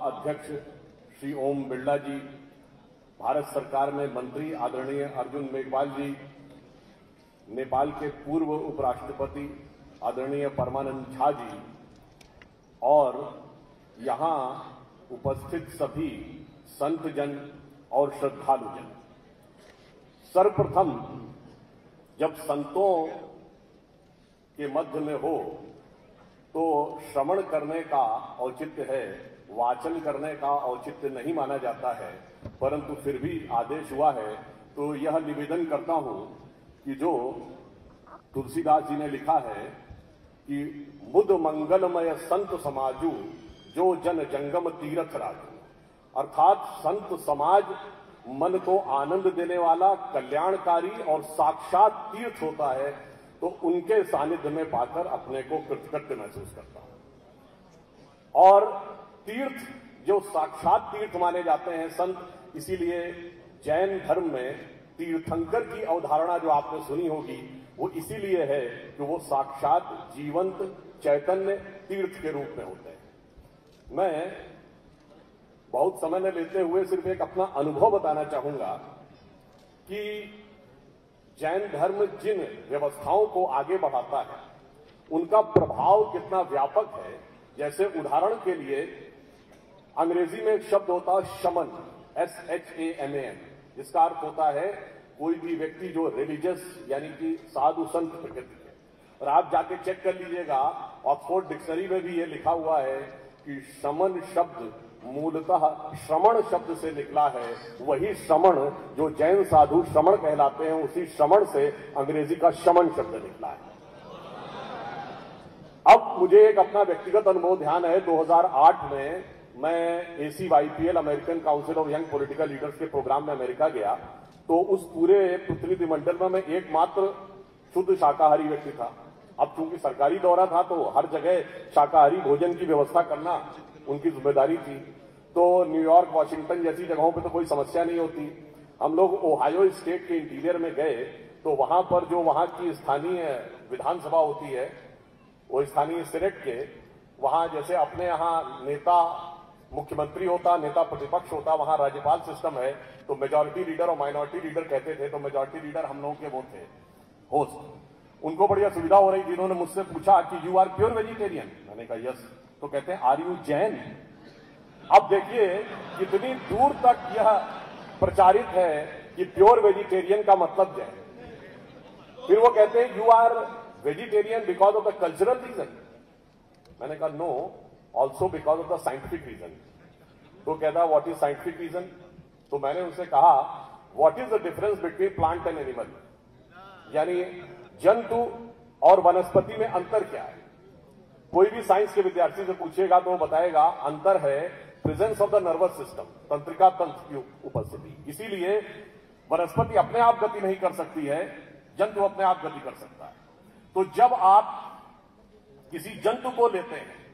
अध्यक्ष श्री ओम बिरला जी, भारत सरकार में मंत्री आदरणीय अर्जुन मेघवाल जी, नेपाल के पूर्व उपराष्ट्रपति आदरणीय परमानंद झा जी और यहाँ उपस्थित सभी संत जन और श्रद्धालु जन। सर्वप्रथम जब संतों के मध्य में हो तो श्रवण करने का औचित्य है, वाचन करने का औचित्य नहीं माना जाता है, परंतु फिर भी आदेश हुआ है तो यह निवेदन करता हूं कि जो तुलसीदास जी ने लिखा है कि मुद मंगलमय संत समाजू जो जन जंगम तीरथ राजू, अर्थात संत समाज मन को आनंद देने वाला कल्याणकारी और साक्षात तीर्थ होता है, तो उनके सानिध्य में पाकर अपने को कृतकृत्य महसूस करता हूं। और तीर्थ जो साक्षात तीर्थ माने जाते हैं संत, इसीलिए जैन धर्म में तीर्थंकर की अवधारणा जो आपने सुनी होगी वो इसीलिए है कि वो साक्षात जीवंत चैतन्य तीर्थ के रूप में होते हैं। मैं बहुत समय न लेते हुए सिर्फ एक अपना अनुभव बताना चाहूंगा कि जैन धर्म जिन व्यवस्थाओं को आगे बढ़ाता है उनका प्रभाव कितना व्यापक है। जैसे उदाहरण के लिए अंग्रेजी में एक शब्द होता है शमन, SHAMAN, जिसका अर्थ होता है कोई भी व्यक्ति जो रिलीजियस यानी कि साधु संत प्रकृति है। और आप जाके चेक कर लीजिएगा, ऑक्सफोर्ड डिक्शनरी में भी ये लिखा हुआ है कि शमन शब्द मूलतः श्रमण शब्द से निकला है। वही श्रमण जो जैन साधु श्रमण कहलाते हैं, उसी श्रमण से अंग्रेजी का शमन शब्द निकला है। अब मुझे एक अपना व्यक्तिगत अनुभव ध्यान है। 2008 में मैं ACYPL American council of young political leaders के प्रोग्राम में अमेरिका गया, तो उस पूरे प्रतिनिधिमंडल में मैं एकमात्र शुद्ध शाकाहारी व्यक्ति था। अब चूंकि सरकारी दौरा था तो हर जगह शाकाहारी भोजन की व्यवस्था करना उनकी जिम्मेदारी थी। तो न्यूयॉर्क, वॉशिंगटन जैसी जगहों पे तो कोई समस्या नहीं होती। हम लोग ओहायो स्टेट के इंटीरियर में गए तो वहां पर जो वहां की स्थानीय विधानसभा होती है, वो स्थानीय सेनेट के वहां जैसे अपने यहाँ नेता मुख्यमंत्री होता, नेता प्रतिपक्ष होता, वहां राज्यपाल सिस्टम है। तो मेजॉरिटी लीडर और माइनॉरिटी लीडर कहते थे, तो मेजॉरिटी लीडर हम लोगों के वो थे होस्ट। उनको बढ़िया सुविधा हो रही थी। इन्होंने मुझसे पूछा कि यू आर प्योर वेजिटेरियन? मैंने कहा यस। तो कहते हैं आर यू जैन? अब देखिए कितनी दूर तक यह प्रचारित है कि प्योर वेजिटेरियन का मतलब जैन। फिर वो कहते हैं you are vegetarian because of the cultural reason? मैंने कहा no, also because of the scientific reason. तो कहता व्हाट इज साइंटिफिक रीजन? तो मैंने उनसे कहा what is the difference between plant and animal, यानी जंतु और वनस्पति में अंतर क्या है? कोई भी साइंस के विद्यार्थी से पूछेगा तो वो बताएगा अंतर है presence of the nervous system, तंत्रिका तंत्र की उपस्थिति। इसीलिए वनस्पति अपने आप गति नहीं कर सकती है, जंतु अपने आप गति कर सकता है। तो जब आप किसी जंतु को लेते हैं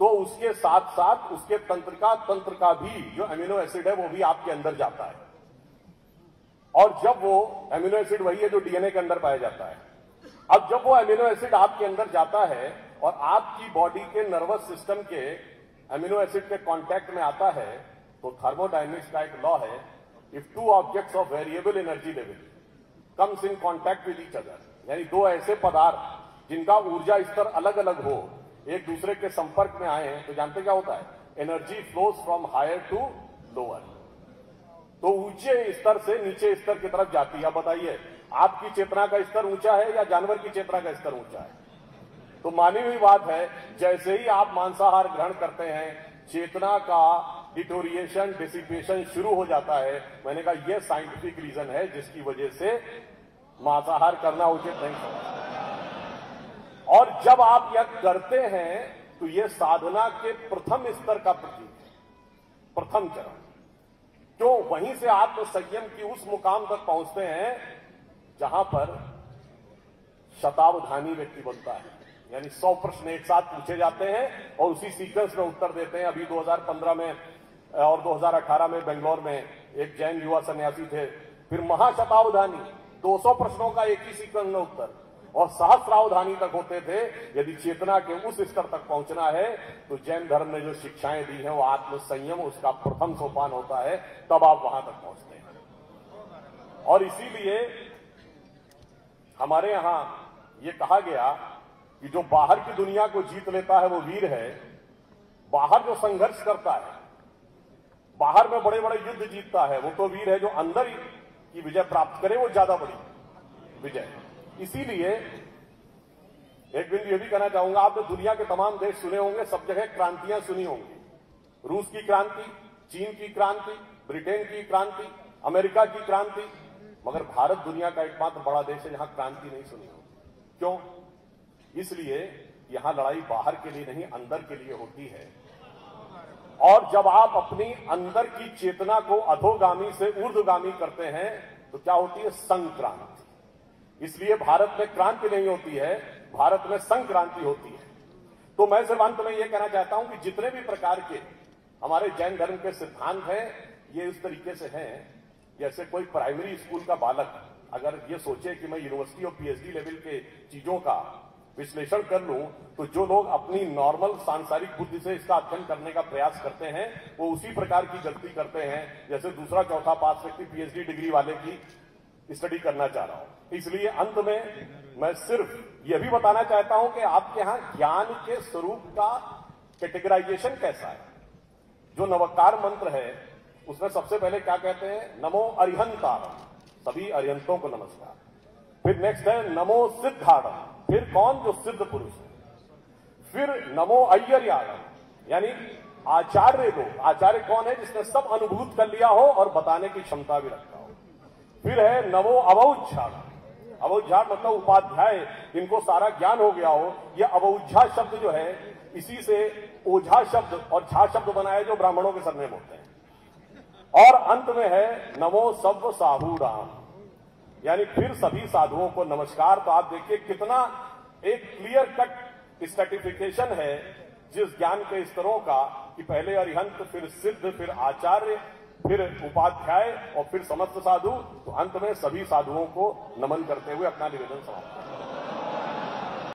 तो उसके साथ साथ उसके तंत्रिका तंत्र का भी जो अमीनो एसिड है वो भी आपके अंदर जाता है। और जब वो अमीनो एसिड वही है जो डीएनए के अंदर पाया जाता है। अब जब वो अमीनो एसिड आपके अंदर जाता है और आपकी बॉडी के नर्वस सिस्टम के अमीनो एसिड के कांटेक्ट में आता है, तो थर्मोडायनेमिक्स का एक लॉ है, if two objects of variable energy level comes in contact with each other, यानी दो ऐसे पदार्थ जिनका ऊर्जा स्तर अलग अलग हो, एक दूसरे के संपर्क में आए, तो जानते क्या होता है? Energy flows from higher to lower. तो ऊंचे स्तर से नीचे स्तर की तरफ जाती है। बताइए आपकी चेतना का स्तर ऊंचा है या जानवर की चेतना का स्तर ऊंचा है? तो मानी हुई बात है, जैसे ही आप मांसाहार ग्रहण करते हैं चेतना का डिटोरिएशन, डिसिपेशन शुरू हो जाता है। मैंने कहा यह साइंटिफिक रीजन है जिसकी वजह से मांसाहार करना उचित नहीं समझता। और जब आप यह करते हैं तो यह साधना के प्रथम स्तर का प्रतीक है, प्रथम चरण। तो वहीं से आत्म संयम की उस मुकाम तक पहुंचते हैं जहां पर शतावधानी व्यक्ति बनता है, यानी 100 प्रश्न एक साथ पूछे जाते हैं और उसी सीक्वेंस में उत्तर देते हैं। अभी 2015 में और 2018 में बेंगलोर में एक जैन युवा सन्यासी थे, फिर महाशतावधानी 200 प्रश्नों का एक ही सीक्वेंस में उत्तर। और सहस्रावधानी तक होते थे। यदि चेतना के उस स्तर तक पहुंचना है तो जैन धर्म ने जो शिक्षाएं दी हैं वो आत्मसंयम उसका प्रथम सोपान होता है, तब आप वहां तक पहुंचते हैं। और इसीलिए हमारे यहां ये कहा गया कि जो बाहर की दुनिया को जीत लेता है वो वीर है, बाहर जो संघर्ष करता है, बाहर में बड़े बड़े युद्ध जीतता है, वो तो वीर है। जो अंदर की विजय प्राप्त करे वो ज्यादा बड़ी विजय। इसीलिए एक बिंदु ये भी कहना चाहूंगा, आपने दुनिया के तमाम देश सुने होंगे, सब जगह क्रांतियां सुनी होंगी। रूस की क्रांति, चीन की क्रांति, ब्रिटेन की क्रांति, अमेरिका की क्रांति, मगर भारत दुनिया का एकमात्र बड़ा देश है जहां क्रांति नहीं सुनी होगी। क्यों? इसलिए यहां लड़ाई बाहर के लिए नहीं, अंदर के लिए होती है। और जब आप अपनी अंदर की चेतना को अधोगामी से ऊर्ध्वगामी करते हैं तो क्या होती है? संक्रांति। इसलिए भारत में क्रांति नहीं होती है, भारत में संक्रांति होती है। तो मैं सिर्फ अंत में यह कहना चाहता हूं कि जितने भी प्रकार के हमारे जैन धर्म के सिद्धांत हैं, ये इस तरीके से हैं जैसे कोई प्राइमरी स्कूल का बालक अगर ये सोचे कि मैं यूनिवर्सिटी और पीएचडी लेवल के चीजों का विश्लेषण कर लूं, तो जो लोग अपनी नॉर्मल सांसारिक बुद्धि से इसका अध्ययन करने का प्रयास करते हैं वो उसी प्रकार की गलती करते हैं जैसे दूसरा चौथा पास व्यक्ति पीएचडी डिग्री वाले की स्टडी करना चाह रहा हूं। इसलिए अंत में मैं सिर्फ यह भी बताना चाहता हूं कि आपके यहां ज्ञान के स्वरूप का कैटेगराइजेशन कैसा है। जो नवकार मंत्र है उसमें सबसे पहले क्या कहते हैं? नमो अरिहंतारम, सभी अरिहंतों को नमस्कार। फिर नेक्स्ट है नमो सिद्धारम, फिर कौन? जो सिद्ध पुरुष है। फिर नमो अय्यर्याणम, यानी आचार्य लोग। आचार्य कौन है? जिसने सब अनुभूत कर लिया हो और बताने की क्षमता भी रखता हो। फिर है नमो अवौझाण, अवौझाण मतलब उपाध्याय, इनको सारा ज्ञान हो गया हो। यह अवौझा शब्द जो है इसी से ओझा शब्द और झा शब्द बनाया जो ब्राह्मणों के सरनेम होते हैं। और अंत में है नमो सव्व साहूराम, यानी फिर सभी साधुओं को नमस्कार। तो आप देखिए कितना एक क्लियर कट स्ट्रैटिफिकेशन है जिस ज्ञान के स्तरों का कि पहले अरिहंत, फिर सिद्ध, फिर आचार्य, फिर उपाध्याय और फिर समस्त साधु। तो अंत में सभी साधुओं को नमन करते हुए अपना निवेदन समाप्त करते हैं।